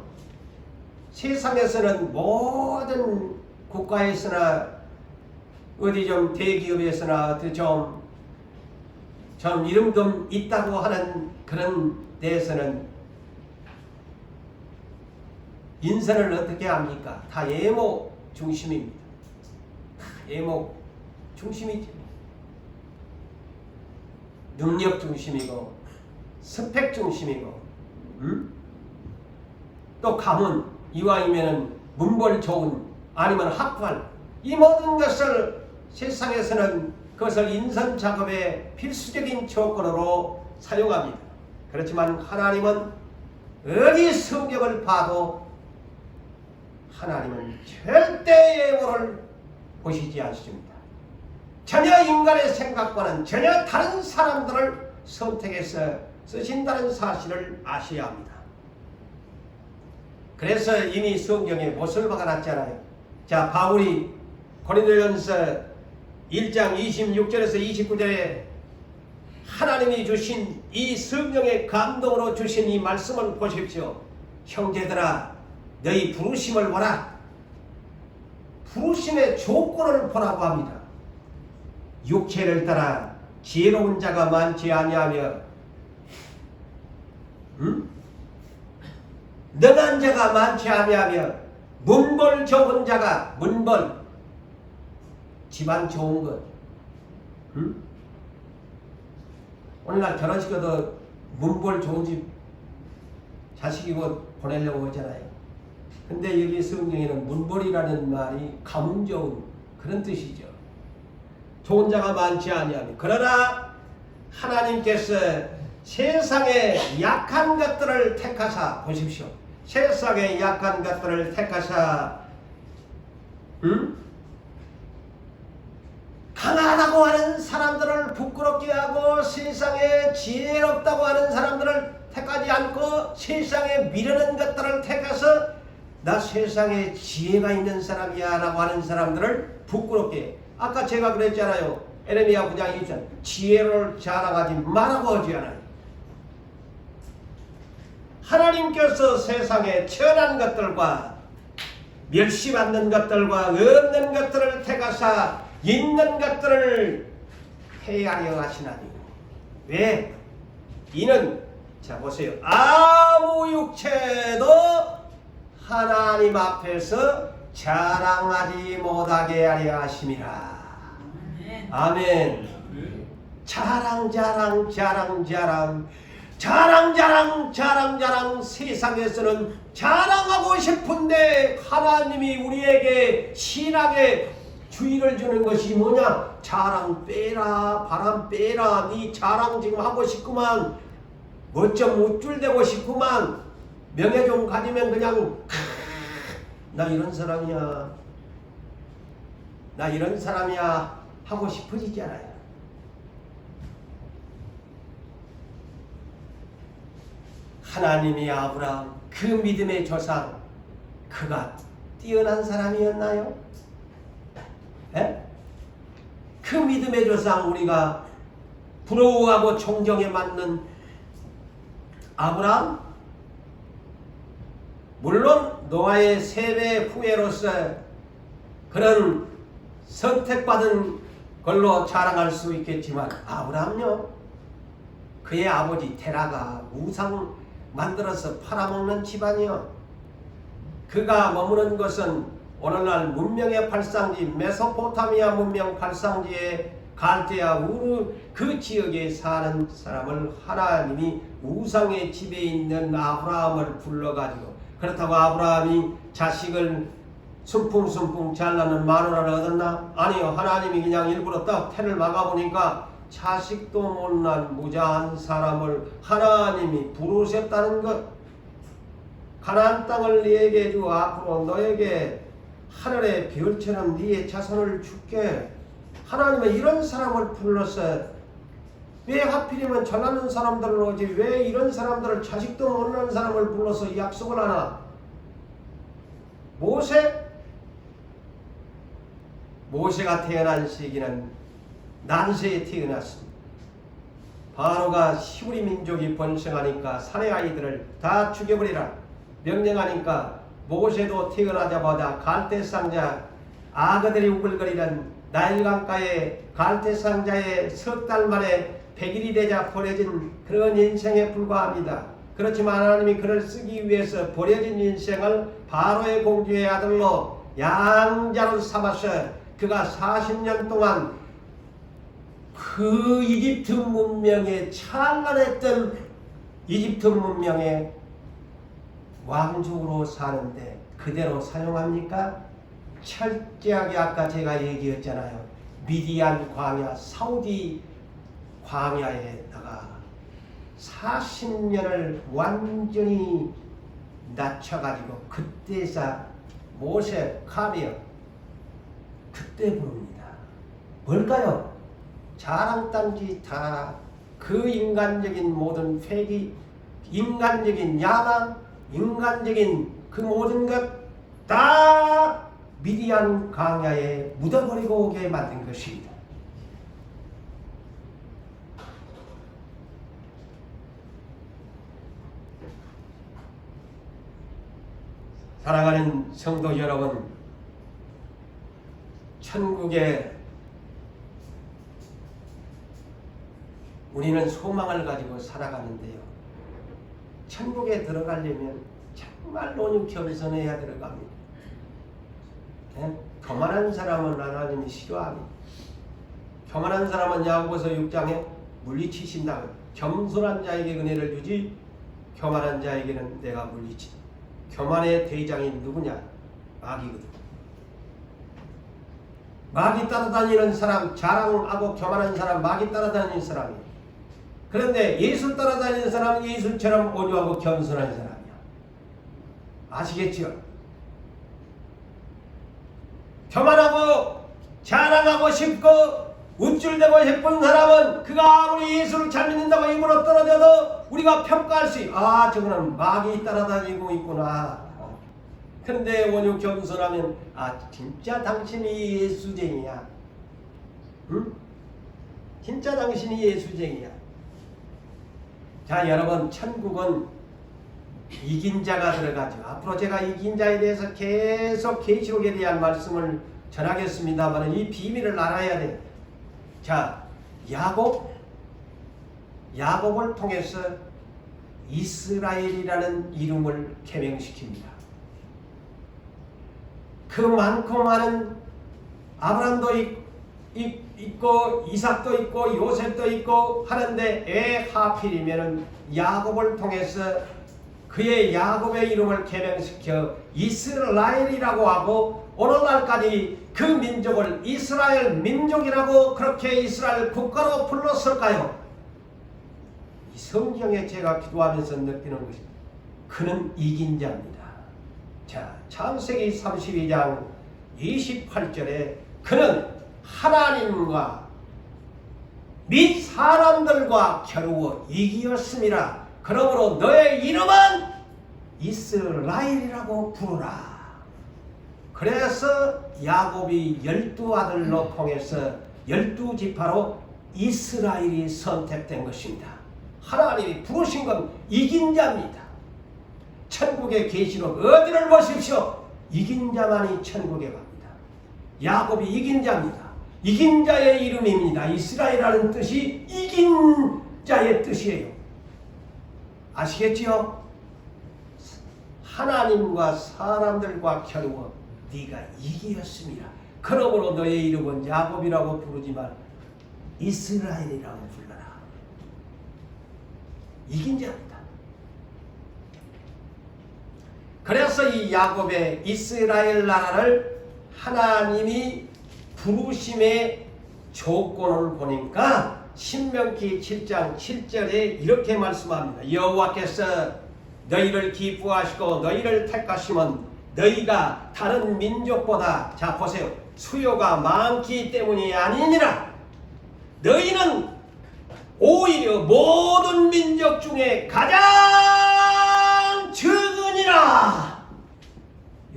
세상에서는 모든 국가에서나 어디 좀 대기업에서나 어디 좀 이름 좀 있다고 하는 그런 데에서는 인선을 어떻게 합니까? 다 예목 중심입니다. 다 예목 중심이죠. 능력 중심이고 스펙 중심이고 또 가문 이왕이면 문벌 좋은 아니면 학관 이 모든 것을 세상에서는 그것을 인선 작업의 필수적인 조건으로 사용합니다. 그렇지만 하나님은 어디 성경을 봐도 하나님은 절대 예물을 보시지 않습니다. 전혀 인간의 생각과는 전혀 다른 사람들을 선택해서 쓰신다는 사실을 아셔야 합니다. 그래서 이미 성경에 못을 박아놨잖아요. 자, 바울이 고린도전서 1장 26절에서 29절에 하나님이 주신 이 성령의 감동으로 주신 이 말씀을 보십시오. 형제들아 너희 부르심을 보라. 부르심의 조건을 보라고 합니다. 육체를 따라 지혜로운 자가 많지 아니하며 능한 자가 많지 아니하며 문벌 좋은 자가 문벌 집안 좋은 것 오늘날 결혼식에도 문벌 좋은 집 자식이고 보내려고 하잖아요. 근데 여기 성경에는 문벌이라는 말이 가문 좋은 그런 뜻이죠. 좋은 자가 많지 아니하며 그러나 하나님께서 세상의 약한 것들을 택하사 보십시오. 세상의 약한 것들을 택하사 응? 강하다고 하는 사람들을 부끄럽게 하고 세상에 지혜롭다고 하는 사람들을 택하지 않고 세상에 미르는 것들을 택해서 나 세상에 지혜가 있는 사람이야 라고 하는 사람들을 부끄럽게 해. 아까 제가 그랬잖아요. 에레미야 9장 2절 지혜를 자랑하지 말라고 하지 않아요. 하나님께서 세상에 천한 것들과 멸시받는 것들과 없는 것들을 택하사 있는 것들을 폐하려 하시나니 왜? 이는 자 보세요. 아무 육체도 하나님 앞에서 자랑하지 못하게 하려 하심이라. 아멘. 자랑 세상에서는 자랑하고 싶은데 하나님이 우리에게 신앙에 주의를 주는 것이 뭐냐? 자랑 빼라, 바람 빼라. 네 자랑 지금 하고 싶구만. 뭐 좀 우쭐대고 싶구만. 명예 좀 가지면 그냥 나 이런 사람이야. 나 이런 사람이야 하고 싶어지잖아요. 하나님이 아브라함 그 믿음의 조상 그가 뛰어난 사람이었나요? 에? 그 믿음의 조상 우리가 부러워하고 존경에 맞는 아브라함 물론 노아의 세대 후예로서 그런 선택받은 걸로 자랑할 수 있겠지만 아브라함요 그의 아버지 테라가 우상 만들어서 팔아먹는 집안이요. 그가 머무는 것은 오늘날 문명의 발상지 메소포타미아 문명 발상지의 갈대아 우르 그 지역에 사는 사람을 하나님이 우상의 집에 있는 아브라함을 불러가지고 그렇다고 아브라함이 자식을 순풍순풍 잘나는 마누라를 얻었나? 아니요. 하나님이 그냥 일부러 딱 태를 막아보니까 자식도 못난 무자한 사람을 하나님이 부르셨다는 것. 가나안 땅을 네게 주어 앞으로 너에게 하늘의 별처럼 네의 자손을 줄게. 하나님은 이런 사람을 불러서 왜 하필이면 전하는 사람들을 오지 왜 이런 사람들을 자식도 못난 사람을 불러서 약속을 하나? 모세가 태어난 시기는 난세에 태어났습니다. 바로가 히브리 민족이 번성하니까 산의 아이들을 다 죽여버리라 명령하니까 모세도 태어나자마자 갈대상자 아그들이 우글거리는 나일강가에 갈대상자에 석 달 만에 100일이 되자 버려진 그런 인생에 불과합니다. 그렇지만 하나님이 그를 쓰기 위해서 버려진 인생을 바로의 공주의 아들로 양자로 삼아서 그가 40년 동안 그 이집트 문명에 찬란했던 이집트 문명의 왕족으로 사는데 그대로 사용합니까? 철저하게 아까 제가 얘기했잖아요. 미디안 광야, 사우디 광야에다가 40년을 완전히 낮춰가지고 그때서 모세, 카미어 그때 부릅니다. 뭘까요? 자랑단지 다 그 인간적인 모든 회기, 인간적인 야망, 인간적인 그 모든 것 다 미디안 광야에 묻어버리고 오게 만든 것입니다. 사랑하는 성도 여러분, 천국에 우리는 소망을 가지고 살아가는데요. 천국에 들어가려면 정말로 겸손해야 들어갑니다. 교만한 사람은 하나님이 싫어합니다. 교만한 사람은 야고보서 6장에 물리치신다. 겸손한 자에게 은혜를 주지 교만한 자에게는 내가 물리친다. 교만의 대장이 누구냐? 마귀거든. 마귀 따라다니는 사람, 자랑하고 교만한 사람, 마귀 따라다니는 사람이에요. 그런데 예수 따라다니는 사람은 예수처럼 온유하고 겸손한 사람이야. 아시겠죠? 교만하고 자랑하고 싶고 우쭐대고 싶은 사람은 그가 아무리 예수를 잘 믿는다고 입으로 떨어져도 우리가 평가할 수 있고 저거는 마귀 따라다니고 있구나. 그런데 오죽 겸손하면 진짜 당신이 예수쟁이야. 응? 진짜 당신이 예수쟁이야. 자, 여러분, 천국은 이긴 자가 들어가죠. 앞으로 제가 이긴 자에 대해서 계속 계시록에 대한 말씀을 전하겠습니다만 이 비밀을 알아야 돼요. 자, 야곱을 통해서 이스라엘이라는 이름을 개명시킵니다. 그 많고 많은 아브라함도 있고 이삭도 있고 요셉도 있고 하는데 왜 하필이면은 야곱을 통해서 그의 야곱의 이름을 개명시켜 이스라엘이라고 하고 오늘날까지 그 민족을 이스라엘 민족이라고 그렇게 이스라엘 국가로 불렀을까요? 이 성경에 제가 기도하면서 느끼는 것이 그는 이긴 자입니다. 자, 창세기 32장 28절에 그는 하나님과 및 사람들과 겨루어 이기었음이라. 그러므로 너의 이름은 이스라엘이라고 부르라. 그래서 야곱이 12아들로 통해서 12지파로 이스라엘이 선택된 것입니다. 하나님이 부르신 건 이긴 자입니다. 천국의 계시록 어디를 보십시오. 이긴 자만이 천국에 갑니다. 야곱이 이긴 자입니다. 이긴 자의 이름입니다. 이스라엘이라는 뜻이 이긴 자의 뜻이에요. 아시겠지요? 하나님과 사람들과 겨루어 네가 이기었습니다. 그러므로 너의 이름은 야곱이라고 부르지만 이스라엘이라고 불러라. 이긴 자입니다. 그래서 이 야곱의 이스라엘 나라를 하나님이 부르심의 조건을 보니까 신명기 7장 7절에 이렇게 말씀합니다. 여호와께서 너희를 기뻐하시고 너희를 택하시면 너희가 다른 민족보다 자 보세요. 수요가 많기 때문이 아니니라. 너희는 오히려 모든 민족 중에 가장 적으니라.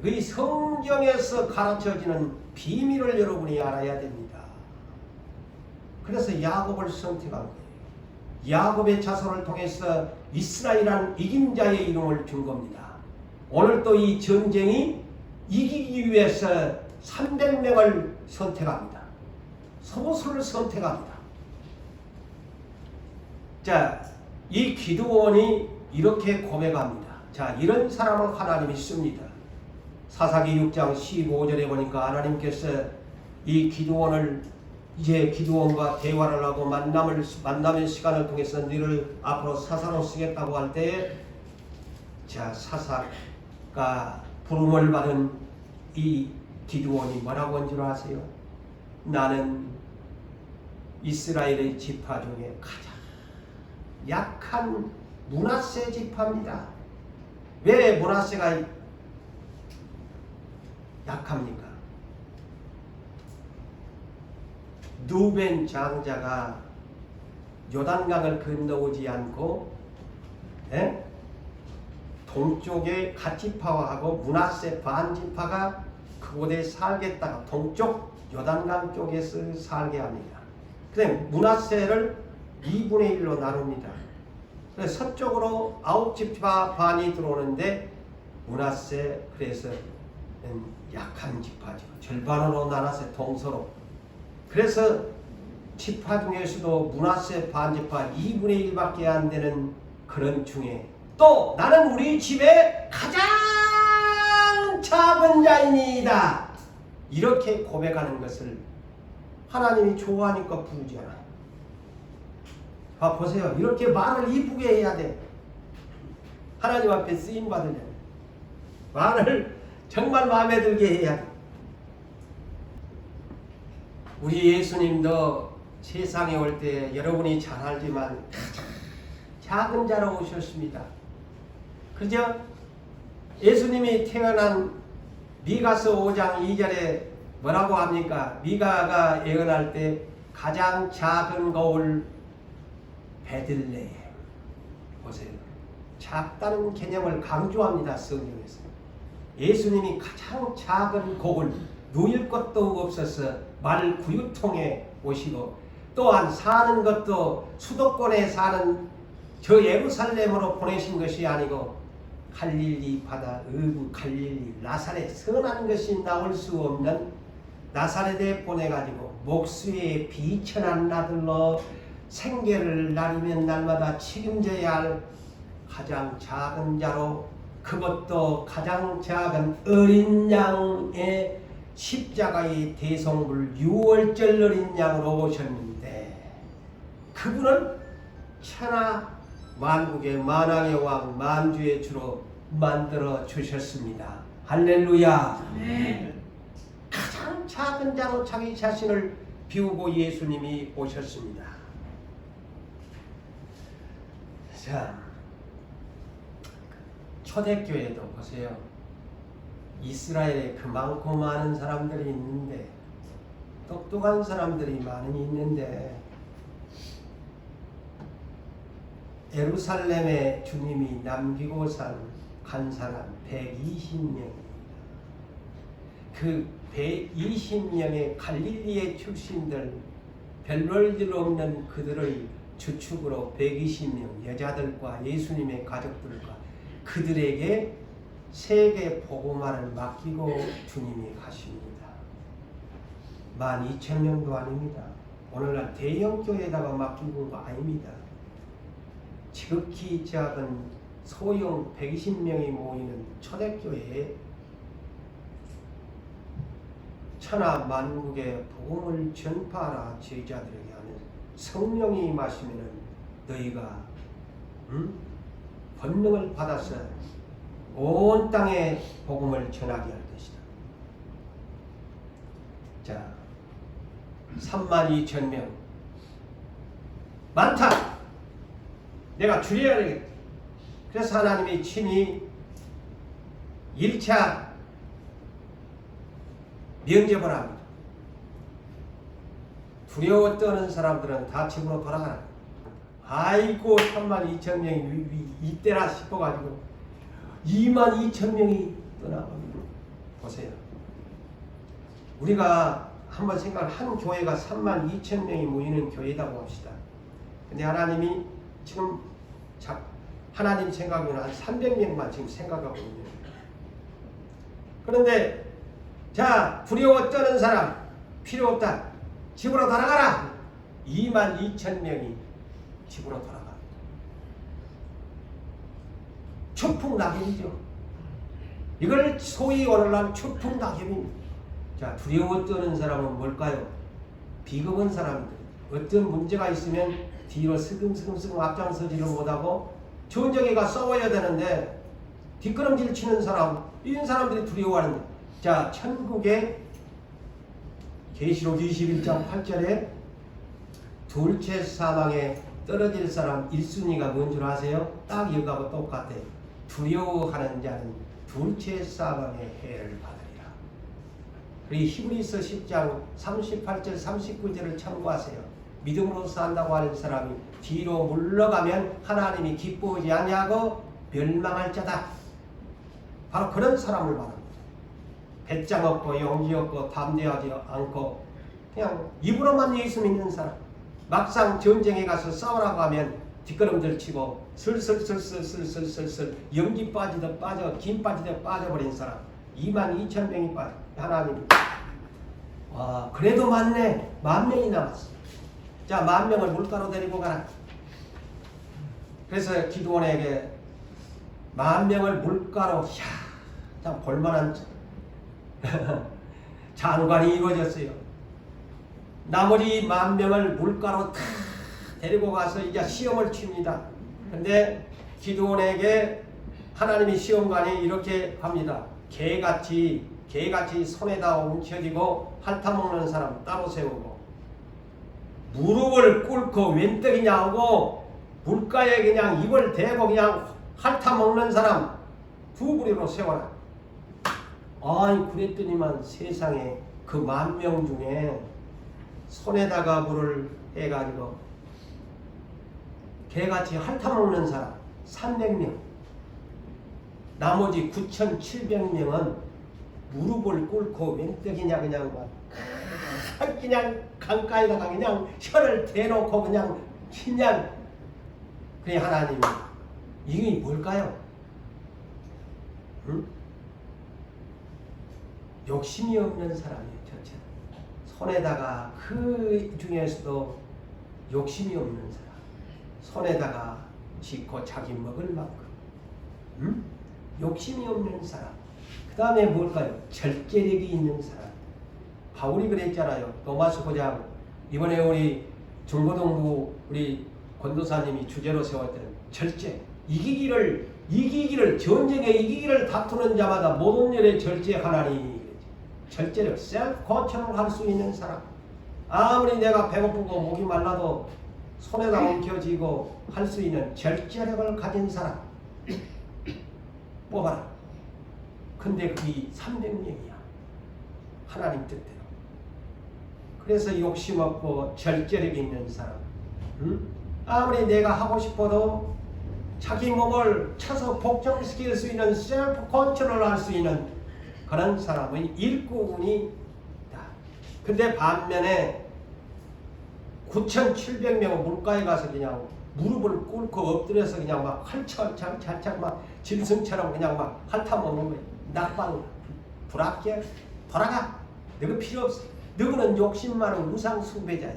이 성경에서 가르쳐지는 비밀을 여러분이 알아야 됩니다. 그래서 야곱을 선택한 거예요. 야곱의 자손을 통해서 이스라엘이라는 이긴 자의 이름을 준 겁니다. 오늘 또 이 전쟁이 이기기 위해서 300명을 선택합니다. 소수를 선택합니다. 자, 이 기드온이 이렇게 고백합니다. 자, 이런 사람을 하나님이 씁니다. 사사기 6장 15절에 보니까 하나님께서 이 기드온을 이제 기드온과 대화를 하고 만남의 시간을 통해서 너를 앞으로 사사로 쓰겠다고 할 때 자, 사사가 부름을 받은 이 기드온이 뭐라고 한 줄 아세요? 나는 이스라엘의 지파 중에 가장 약한 므낫세 지파입니다. 왜 므낫세가 약합니까? 누벤 장자가 요단강을 건너오지 않고 동쪽의 갓지파하고 므낫세 반지파가 그곳에 살겠다가 동쪽 요단강 쪽에서 살게 합니다. 그래서 므낫세를 2분의 1로 나눕니다. 그래서 서쪽으로 9지파 반이 들어오는데 므낫세 그래서 약한 지파죠. 절반으로 나눠서 동서로. 그래서 지파 중에서도 므낫세 반지파 2분의 1밖에 안 되는 그런 중에 또 나는 우리 집에 가장 작은 자이니이다. 이렇게 고백하는 것을 하나님이 좋아하니까 부르잖아. 봐 보세요. 이렇게 말을 이쁘게 해야 돼. 하나님 앞에 쓰임 받으려면 말을 정말 마음에 들게 해야 돼. 우리 예수님도 세상에 올 때 여러분이 잘 알지만 가장 작은 자로 오셨습니다. 그죠? 예수님이 태어난 미가서 5장 2절에 뭐라고 합니까? 미가가 예언할 때 가장 작은 거울 베들레헴. 보세요. 작다는 개념을 강조합니다. 성경에서. 예수님이 가장 작은 곡을 누일 것도 없어서 말 구유통에 오시고, 또한 사는 것도 수도권에 사는 저 예루살렘으로 보내신 것이 아니고 갈릴리 바다 어부 갈릴리 나사렛, 선한 것이 나올 수 없는 나사렛에 보내가지고 목수의 비천한 나들로 생계를 날이면 날마다 책임져야 할 가장 작은 자로, 그것도 가장 작은 어린 양의 십자가의 대성물 유월절 어린 양으로 오셨는데, 그분은 천하 만국의 만왕의 왕 만주의 주로 만들어 주셨습니다. 할렐루야. 네. 가장 작은 자로 자기 자신을 비우고 예수님이 오셨습니다. 자, 초대교회도 보세요. 이스라엘에 그만큼 많은 사람들이 있는데, 똑똑한 사람들이 많이 있는데, 예루살렘에 주님이 남기고 간 사람 120명입니다. 그 120명의 갈릴리의 출신들, 별볼일 없는 그들의 주축으로 120명 여자들과 예수님의 가족들과 그들에게 세계 복음화를 맡기고 주님이 가십니다. 12,000명도 아닙니다. 오늘날 대형 교회에다가 맡기고 온 거 아닙니다. 지극히 작은 소형 120명이 모이는 초대교회에 천하 만국의 복음을 전파하라 제자들에게 하는 성령이 임하시면은 너희가 권능을 받아서 온 땅에 복음을 전하게 할 것이다. 자, 32,000명 많다. 내가 줄여야 되겠다. 그래서 하나님이 친히 1차 면접을 합니다. 두려워 떠는 사람들은 다 집으로 돌아가라. 아이고 32,000명이 이때라 싶어가지고 22,000명이 떠나갑니다. 보세요. 우리가 한번 한 교회가 32,000명이 모이는 교회라고 합시다. 근데 하나님이 지금 하나님 생각에는 한 300명만 지금 생각하고 있는 거예요. 그런데 자, 두려워 떠는 사람 필요 없다. 집으로 돌아가라. 22,000명이 집으로 돌아갑니다. 추풍낙엽이죠. 이걸 소위 오늘날 추풍낙엽입니다. 자, 두려워 떠는 사람은 뭘까요? 비겁한 사람들. 어떤 문제가 있으면 뒤로 슬금슬금 앞장서지를 못하고 전쟁에가 싸워야 되는데 뒷걸음질 치는 사람, 이런 사람들이 두려워하는 거예요. 자, 천국의 계시록 21장 8절에 둘째 사망에 떨어질 사람 1순위가 뭔 줄 아세요? 딱 이거하고 똑같아요. 두려워하는 자는 둘째 사망의 해를 받으리라. 그리고 히브리서 10장 38절 39절을 참고하세요. 믿음으로 산다고 하는 사람이 뒤로 물러가면 하나님이 기뻐하지 아니하고 멸망할 자다. 바로 그런 사람을 말합니다. 배짱 없고 용기 없고 담대하지 않고 그냥 입으로만 예수 믿는 사람. 막상 전쟁에 가서 싸우라고 하면 뒷걸음질 치고 슬슬슬슬슬슬슬 연기 빠지듯 빠져 김 빠지듯 빠져버린 사람 22,000명이 빠져. 하나님, 와, 그래도 많네. 10,000명이 남았어. 자, 10,000명을 물가로 데리고 가라. 그래서 기드온에게 10,000명을 물가로, 참 볼만한 장관이 이루어졌어요. 나머지 10,000명을 물가로 다 데리고 가서 이제 시험을 칩니다. 근데 기드온에게 하나님이 시험관이 이렇게 합니다. 개같이 손에다 웅켜지고 핥아먹는 사람 따로 세우고, 무릎을 꿇고 웬떡이냐 하고 물가에 그냥 입을 대고 그냥 핥아먹는 사람 두 부리로 세워라. 아이, 그랬더니만 세상에 그 10,000명 중에 손에다가 물을 해가지고 개같이 핥아먹는 사람 300명, 나머지 9,700명은 무릎을 꿇고 맹떡이냐 그냥 막 그냥 강가에다가 그냥 혀를 대놓고 그냥 그래 하나님이 이게 뭘까요? 응? 욕심이 없는 사람이에요. 전체 손에다가 그 중에서도 욕심이 없는 사람, 손에다가 쥐고 자기 먹을 만큼 욕심이 없는 사람. 그 다음에 뭘까요? 절제력이 있는 사람. 바울이 그랬잖아요. 로마서 9장 이번에 우리 중고등부 우리 권도사님이 주제로 세웠던 절제. 이기기를 전쟁에 이기기를 다투는 자마다 모든 일에 절제하나니. 절제력, 셀프 컨트롤 할 수 있는 사람. 아무리 내가 배고프고 목이 말라도 손에다 엉켜쥐고 할 수 있는 절제력을 가진 사람 뽑아라. 근데 그게 300명이야. 하나님 뜻대로. 그래서 욕심 없고 절제력 있는 사람. 아무리 내가 하고 싶어도 자기 몸을 쳐서 복종시킬 수 있는 셀프 컨트롤 할 수 있는 그런 사람의 일꾼이 있다. 근데 반면에 9,700명은 물가에 가서 그냥 무릎을 꿇고 엎드려서 그냥 막 활철찰찰 막 짐승처럼 그냥 막 핥아먹는 거예요. 낙방, 불합격, 돌아가. 너가 필요 없어. 너는 욕심 많은 우상숭배자야.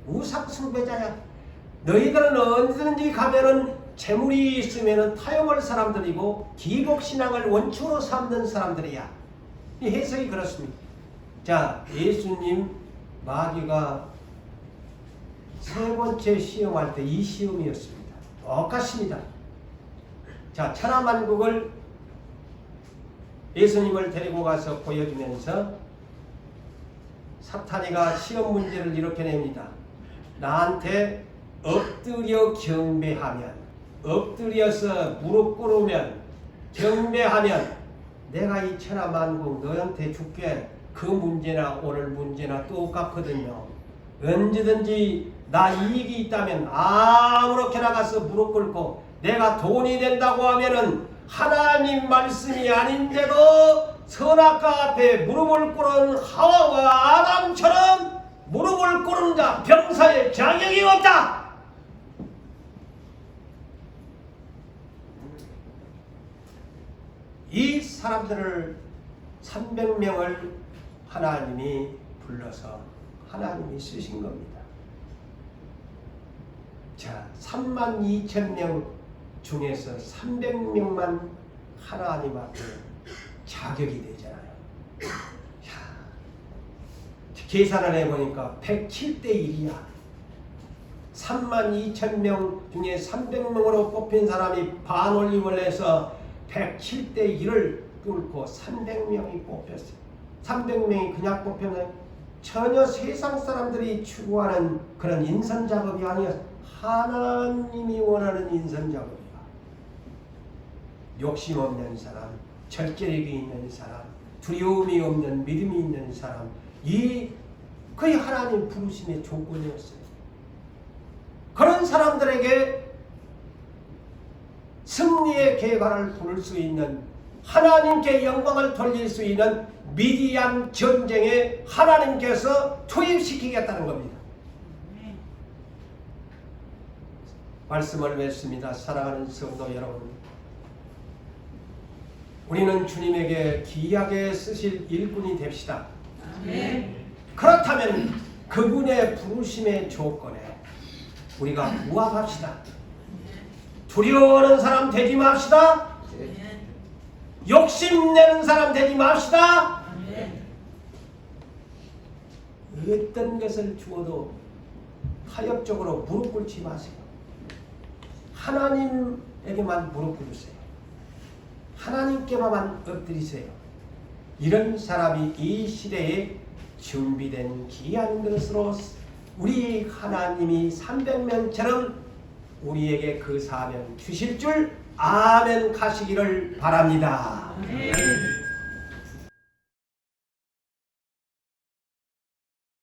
우상숭배자야. 너희들은 언제든지 가면은 재물이 있으면은 타협할 사람들이고 기복신앙을 원초로 삼는 사람들이야. 이 해석이 그렇습니다. 자, 예수님 마귀가 세 번째 시험할 때 이 시험이었습니다. 똑같습니다. 자, 천하만국을 예수님을 데리고 가서 보여주면서 사탄이가 시험 문제를 이렇게 냅니다. 나한테 엎드려 경배하면, 엎드려서 무릎 꿇으면, 경배하면 내가 이 천하만국 너한테 줄게. 그 문제나 오늘 문제나 똑같거든요. 언제든지 나 이익이 있다면 아무렇게나 가서 무릎 꿇고 내가 돈이 된다고 하면은 하나님 말씀이 아닌데도 선악과 앞에 무릎을 꿇은 하와와 아담처럼 무릎을 꿇은 자 병사의 자격이 없다. 이 사람들을 300명을 하나님이 불러서 하나님이 쓰신 겁니다. 자, 32,000명 중에서 300명만 하나님 앞에 자격이 되잖아요. 야, 계산을 해보니까 107대 1이야. 32,000명 중에 300명으로 뽑힌 사람이 반올림을 해서 107대 1을 뚫고 300명이 뽑혔어요. 300명이 그냥 뽑혀는 전혀 세상 사람들이 추구하는 그런 인선작업이 아니었어요. 하나님이 원하는 인선작업이야. 욕심 없는 사람, 절제력이 있는 사람, 두려움이 없는 믿음이 있는 사람, 이 거의 하나님 부르심의 조건이었어요. 그런 사람들에게 승리의 계발을 부를 수 있는, 하나님께 영광을 돌릴 수 있는 미디안 전쟁에 하나님께서 투입시키겠다는 겁니다. 말씀을 맺습니다. 사랑하는 성도 여러분, 우리는 주님에게 귀하게 쓰실 일꾼이 됩시다. 그렇다면 그분의 부르심의 조건에 우리가 부합합시다. 두려워하는 사람 되지 맙시다. 욕심내는 사람 되지 맙시다. 어떤 것을 주어도 타협적으로 무릎 꿇지 마세요. 하나님에게만 무릎 꿇으세요. 하나님께만 엎드리세요. 이런 사람이 이 시대에 준비된 귀한 것으로 우리 하나님이 300명처럼 우리에게 그 사명 주실 줄 아멘 하시기를 바랍니다.